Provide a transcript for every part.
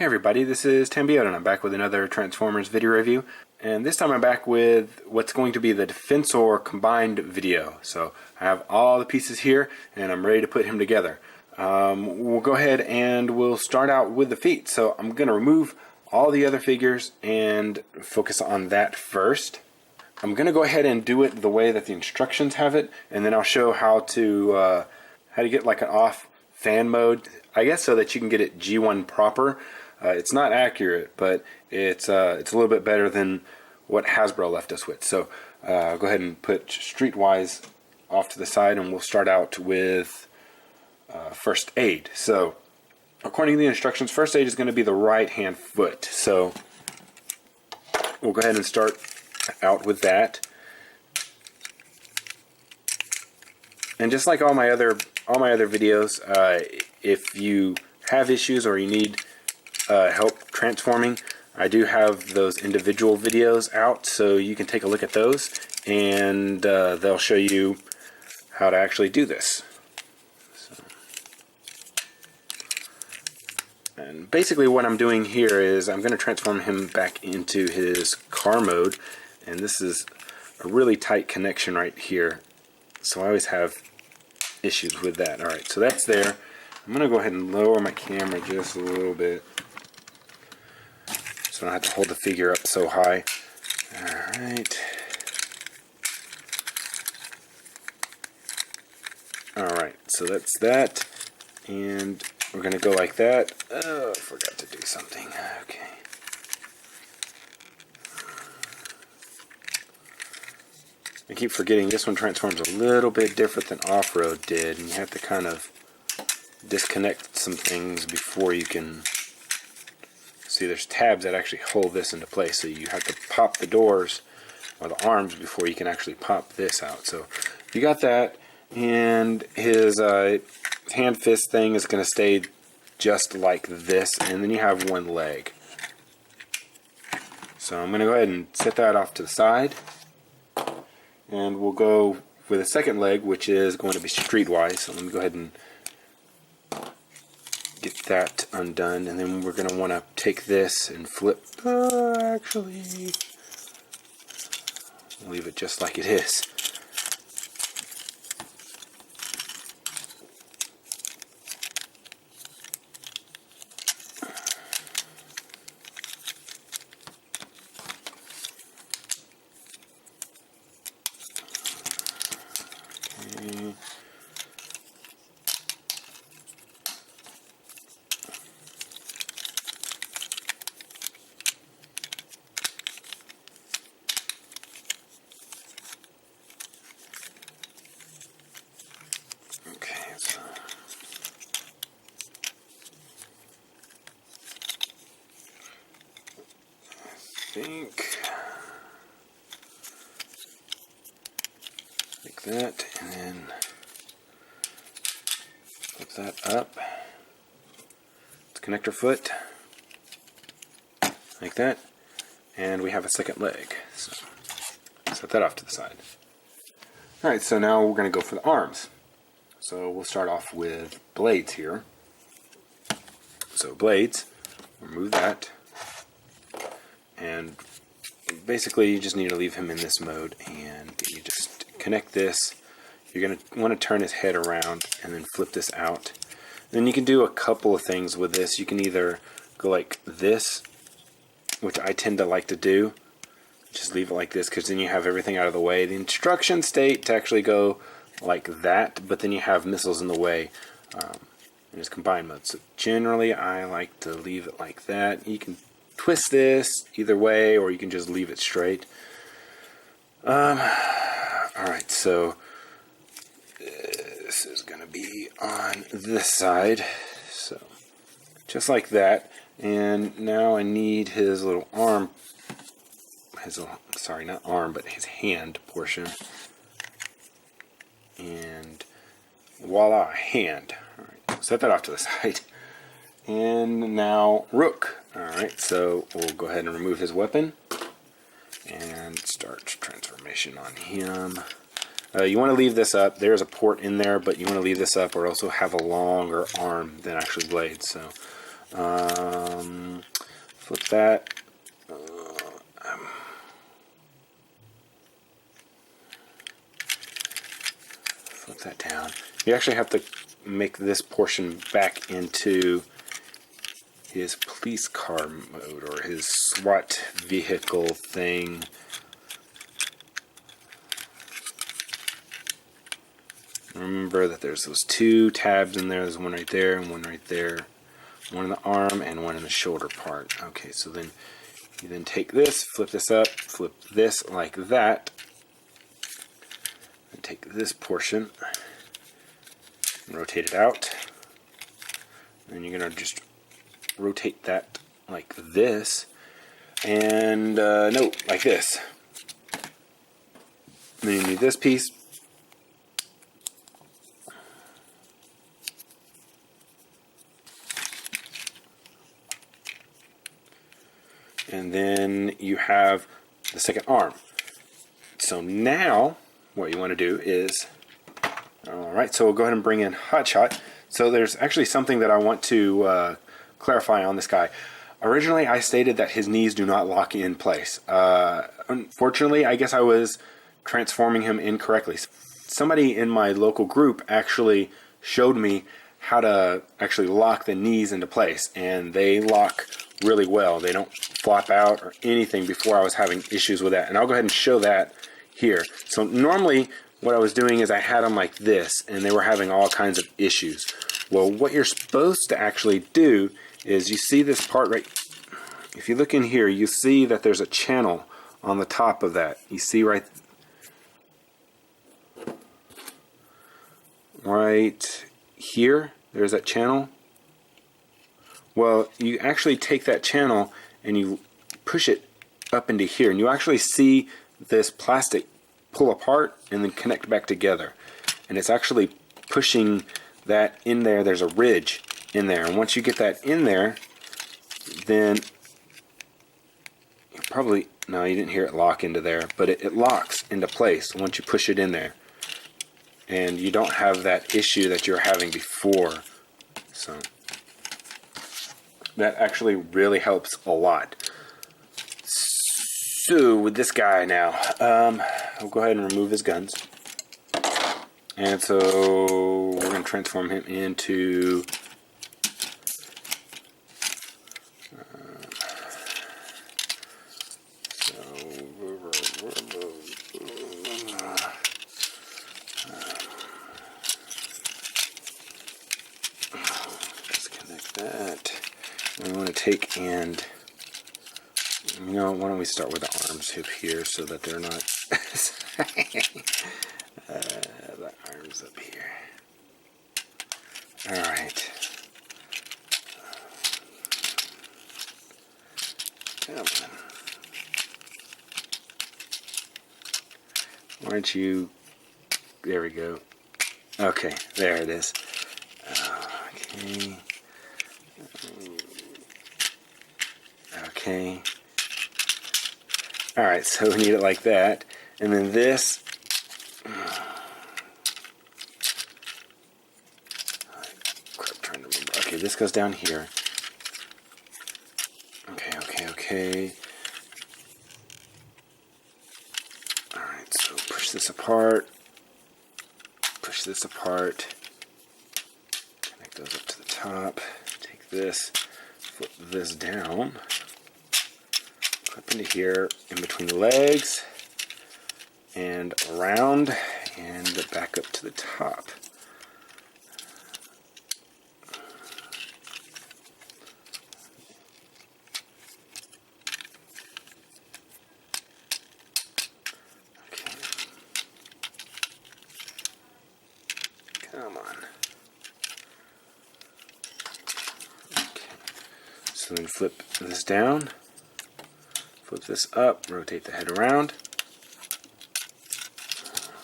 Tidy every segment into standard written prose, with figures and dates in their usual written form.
Hey everybody, this is Tambio and I'm back with another Transformers video review. And this time I'm back with what's going to be the Defensor combined video. So I have all the pieces here and I'm ready to put him together. We'll go ahead and we'll start out with the feet. So I'm going to remove all the other figures and focus on that first. I'm going to go ahead and do it the way that the instructions have it, and then I'll show how to get like an off fan mode, I guess, so that you can get it G1 proper. It's not accurate, but it's a little bit better than what Hasbro left us with. So I'll go ahead and put Streetwise off to the side, and we'll start out with first aid. So according to the instructions, first aid is going to be the right hand foot. So we'll go ahead and start out with that. And just like all my other videos, if you have issues or you need help transforming, I do have those individual videos out, so you can take a look at those, and they'll show you how to actually do this. And basically what I'm doing here is I'm going to transform him back into his car mode, and this is a really tight connection right here, so I always have issues with that. Alright, so that's there. I'm going to go ahead and lower my camera just a little bit so I don't have to hold the figure up so high. Alright. Alright, so that's that. And we're going to go like that. Oh, I forgot to do something. Okay. I keep forgetting this one transforms a little bit different than Off-Road did, and you have to kind of disconnect some things before you can see. There's tabs that actually hold this into place, so you have to pop the doors or the arms before you can actually pop this out. So you got that, and his hand fist thing is going to stay just like this, and then you have one leg. So I'm going to go ahead and set that off to the side, and we'll go with the second leg, which is going to be Streetwise. So let me go ahead and get that undone, and then we're going to want to take this and flip. Actually, leave it just like it is. Okay. So I think like that, and then flip that up. It's connector foot, like that, and we have a second leg. So set that off to the side. Alright, so now we're going to go for the arms. So we'll start off with blades here. So blades, remove that, and basically you just need to leave him in this mode, and you just connect this. You're going to want to turn his head around and then flip this out. Then you can do a couple of things with this. You can either go like this, which I tend to like to do. Just leave it like this, because then you have everything out of the way. The instructions state to actually go like that, but then you have missiles in the way in his combined mode. So generally I like to leave it like that. You can twist this either way, or you can just leave it straight. Alright, so this is going to be on this side, so just like that. And now I need his little arm, sorry, not arm, but his hand portion. And voila, hand. Alright, set that off to the side. And now Rook. Alright, so we'll go ahead and remove his weapon and start transformation on him. You want to leave this up. There's a port in there, but you want to leave this up or else you'll have a longer arm than actually blades. So Flip that. Flip that down. You actually have to make this portion back into his police car mode or his SWAT vehicle thing. Remember that there's those two tabs in there. There's one right there and one right there. One in the arm and one in the shoulder part. Okay, so then you then take this, flip this up, flip this like that. And take this portion and rotate it out. And you're going to just rotate that like this. And no, like this. And then you need this piece. And then you have the second arm. So now what you want to do is, alright, so we'll go ahead and bring in Hotshot. So there's actually something that I want to clarify on this guy. Originally I stated that his knees do not lock in place. Unfortunately, I guess I was transforming him incorrectly. Somebody in my local group actually showed me how to actually lock the knees into place, and they lock really well. They don't flop out or anything before I was having issues with that. And I'll go ahead and show that here. So normally what I was doing is I had them like this and they were having all kinds of issues. Well, what you're supposed to actually do is, you see this part right, if you look in here, you see that there's a channel on the top of that. You see right here, there's that channel. Well, you actually take that channel and you push it up into here, and you actually see this plastic pull apart and then connect back together. And it's actually pushing that in there. There's a ridge in there, and once you get that in there, then you probably, no, you didn't hear it lock into there, but it locks into place once you push it in there. And you don't have that issue that you're having before. So that actually really helps a lot. So with this guy now, I'll go ahead and remove his guns. And so we're going to transform him into disconnect that. We want to take and, you know, why don't we start with the arms up here so that they're not the arms up here. Alright. Come on. Why don't you, there we go. Okay, there it is. Okay. Okay. Alright, so we need it like that. And then this. Crap, trying to remember. Okay, this goes down here. Okay. Alright, so push this apart. Push this apart. Connect those up to the top. Take this. Flip this down. Clip into here, in between the legs, and around, and back up to the top. Okay. Come on. Okay. So then flip this down. Flip this up, rotate the head around,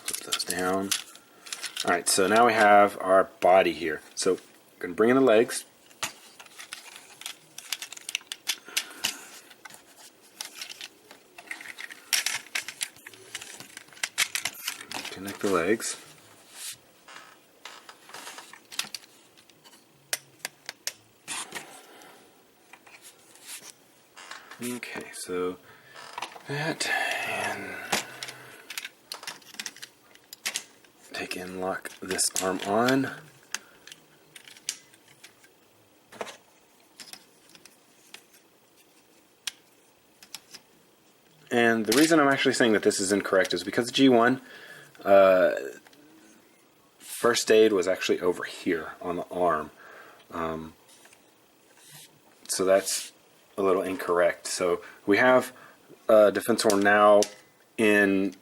flip those down. Alright, so now we have our body here. So we're going to bring in the legs. Connect the legs. Okay, so that, and take and lock this arm on. And the reason I'm actually saying that this is incorrect is because the G1 first aid was actually over here on the arm. So that's a little incorrect. So we have Defensor now in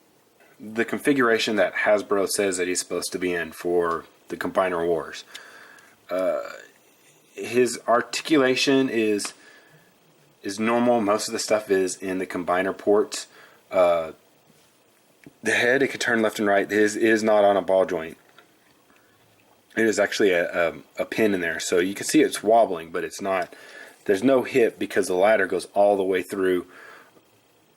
the configuration that Hasbro says that he's supposed to be in for the Combiner Wars. His articulation is normal. Most of the stuff is in the combiner ports. The head, it can turn left and right. His is not on a ball joint. It is actually a pin in there. So you can see it's wobbling, but it's not. There's no hip because the ladder goes all the way through.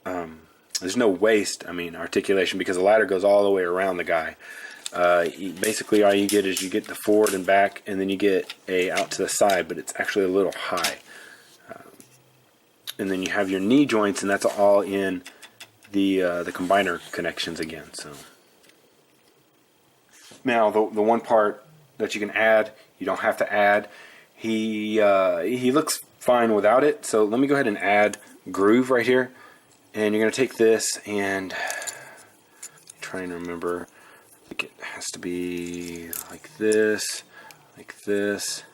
There's no waist, articulation, because the ladder goes all the way around the guy. Basically all you get is you get the forward and back, and then you get a out to the side, but it's actually a little high. And then you have your knee joints, and that's all in the combiner connections again. So now the one part that you can add, you don't have to add. He looks fine without it. So let me go ahead and add groove right here, and you're going to take this and try and remember. I think it has to be like this, like this.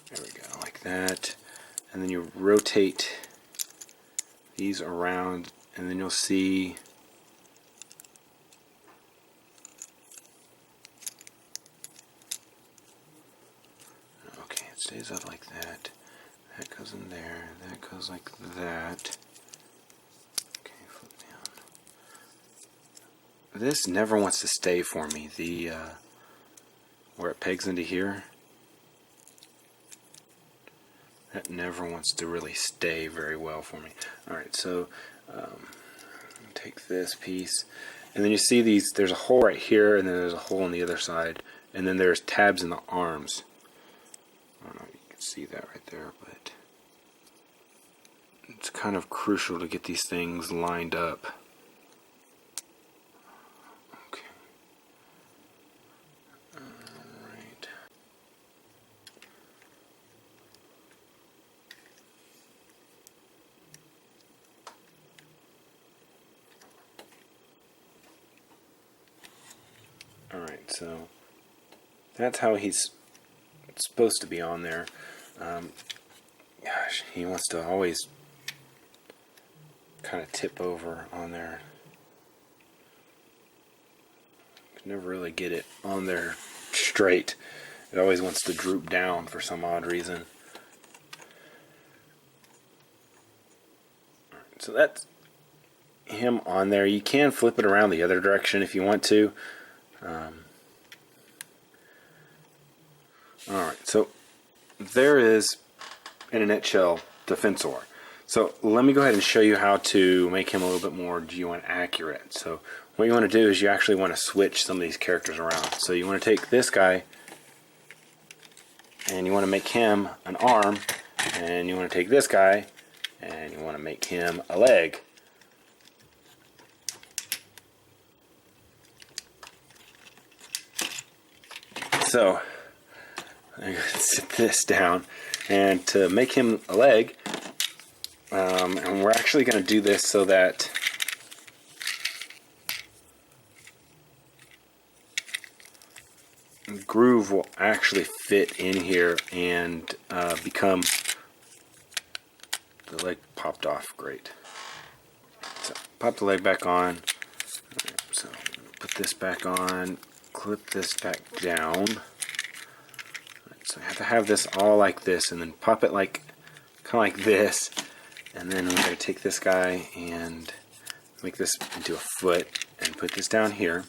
There we go, like that. And then you rotate these around, and then you'll see okay, it stays up like that. That goes in there, that goes like that. Okay, flip down. This never wants to stay for me. The where it pegs into here, that never wants to really stay very well for me. Alright, so take this piece, and then you see these, there's a hole right here, and then there's a hole on the other side, and then there's tabs in the arms. I don't know if you can see that right there, but it's kind of crucial to get these things lined up. Okay. Alright. Alright, so that's how he's supposed to be on there. Gosh, he wants to always kind of tip over on there. Can never really get it on there straight. It always wants to droop down for some odd reason. Alright, so that's him on there. You can flip it around the other direction if you want to. Alright, so there is, in a nutshell, Defensor. So let me go ahead and show you how to make him a little bit more G1 accurate. So what you want to do is you actually want to switch some of these characters around. So you want to take this guy, and you want to make him an arm, and you want to take this guy, and you want to make him a leg. So I'm going to sit this down, and to make him a leg, and we're actually going to do this so that groove will actually fit in here and become, the leg popped off, great. So pop the leg back on. So put this back on, clip this back down. So I have to have this all like this, and then pop it like kind of like this, and then we're going to take this guy and make this into a foot and put this down here.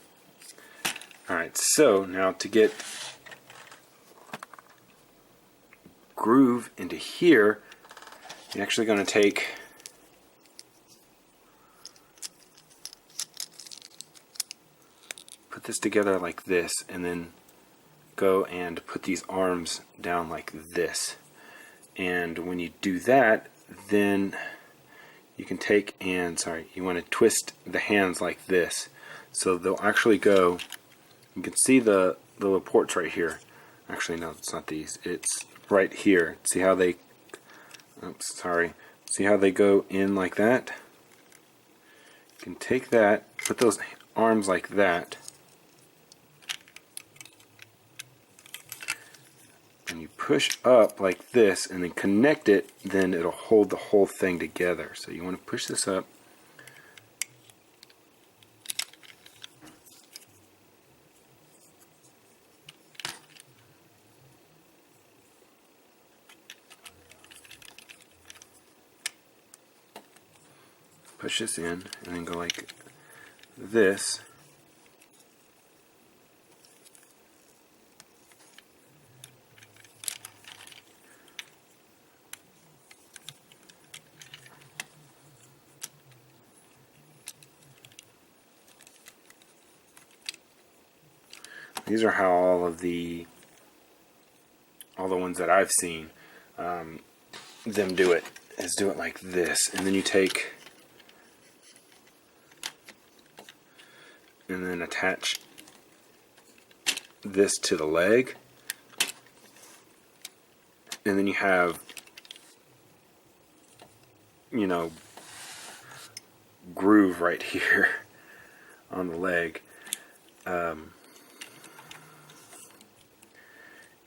Alright, so now to get groove into here, you're actually going to take put this together like this, and then go and put these arms down like this. And when you do that, then you can take and, you want to twist the hands like this. So they'll actually go, you can see the little ports right here. Actually, no, it's not these. It's right here. See how they, see how they go in like that? You can take that, put those arms like that, and you push up like this and then connect it, then it'll hold the whole thing together. So you want to push this up, push this in, and then go like this. These are how all the ones that I've seen them do it, is do it like this. And then you take and then attach this to the leg, and then you have, you know, groove right here on the leg.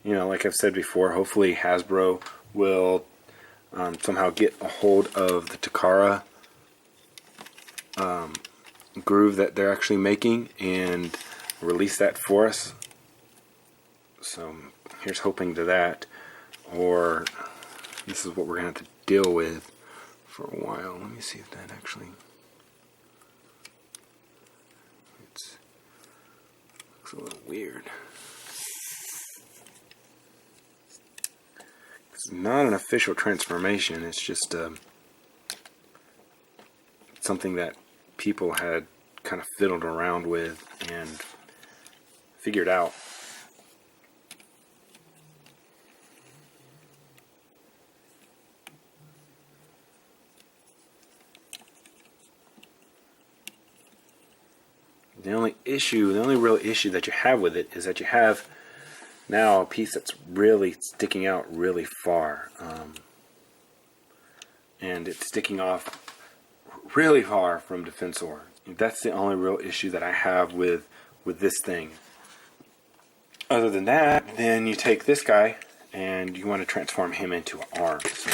You know, like I've said before, hopefully Hasbro will somehow get a hold of the Takara groove that they're actually making and release that for us. So here's hoping to that, or this is what we're going to have to deal with for a while. Let me see if that actually, looks a little weird. It's not an official transformation, it's just something that people had kind of fiddled around with and figured out. The only real issue that you have with it is that you have now a piece that's really sticking out really far, and it's sticking off really far from Defensor. That's the only real issue that I have with this thing. Other than that, then you take this guy and you want to transform him into an arm. So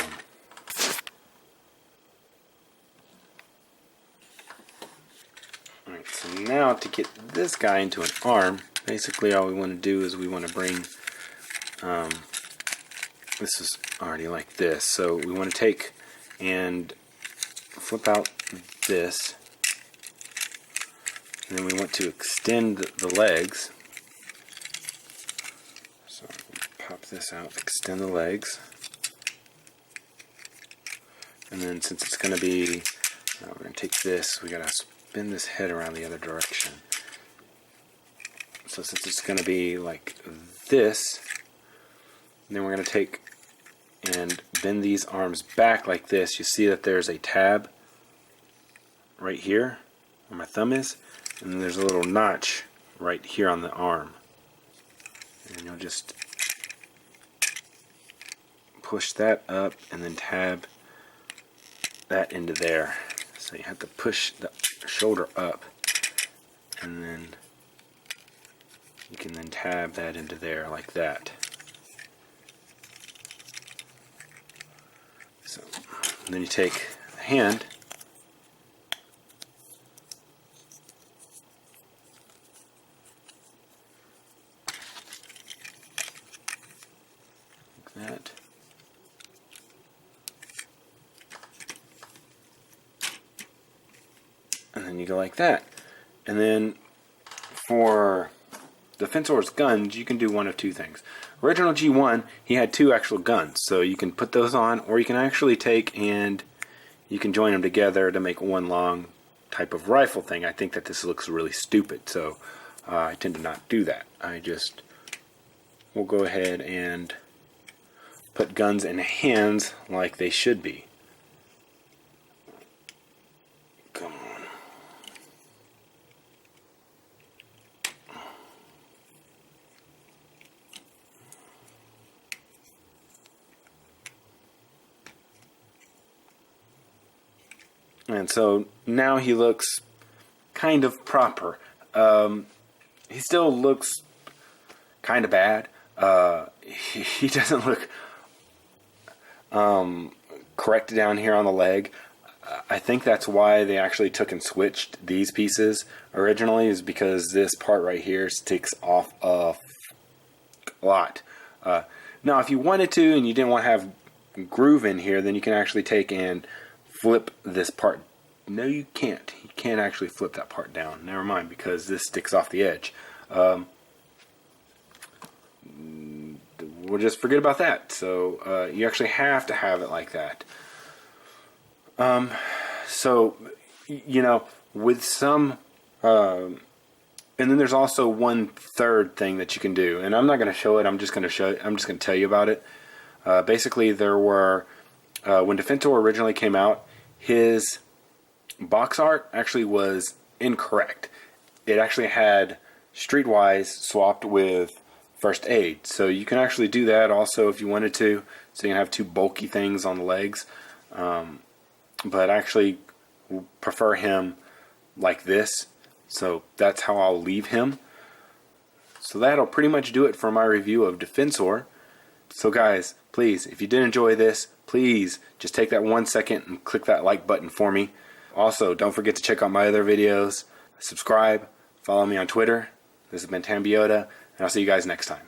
alright, so now to get this guy into an arm, basically all we want to do is we want to bring, this is already like this, so we want to take and flip out this, and then we want to extend the legs. So pop this out, extend the legs, and then since it's going to be, we're going to take this, we got to spin this head around the other direction. So since it's going to be like this, then we're going to take and bend these arms back like this. You see that there's a tab right here where my thumb is, and then there's a little notch right here on the arm. And you'll just push that up and then tab that into there. So you have to push the shoulder up, and then you can then tab that into there like that. So and then you take the hand like that. And then you go like that. And then for Defensor's guns, you can do one of two things. Original G1, he had two actual guns, so you can put those on, or you can actually take and you can join them together to make one long type of rifle thing. I think that this looks really stupid, so I tend to not do that. I just will go ahead and put guns in hands like they should be. And so now he looks kind of proper. He still looks kind of bad. He doesn't look correct down here on the leg. I think that's why they actually took and switched these pieces originally, is because this part right here sticks off a lot. Now, if you wanted to and you didn't want to have groove in here, then you can actually take and flip this part. No, you can't. You can't actually flip that part down. Never mind, because this sticks off the edge. We'll just forget about that. So you actually have to have it like that. So, you know, with some, and then there's also one third thing that you can do, and I'm not going to show it. I'm just going to tell you about it. Basically, there were, when Defensor originally came out, his box art actually was incorrect. It actually had Streetwise swapped with First Aid. So you can actually do that also if you wanted to. So you can have two bulky things on the legs. But I actually prefer him like this. So that's how I'll leave him. So that'll pretty much do it for my review of Defensor. So guys, please, if you did enjoy this, please just take that 1 second and click that like button for me. Also, don't forget to check out my other videos. Subscribe. Follow me on Twitter. This has been Tambiota, and I'll see you guys next time.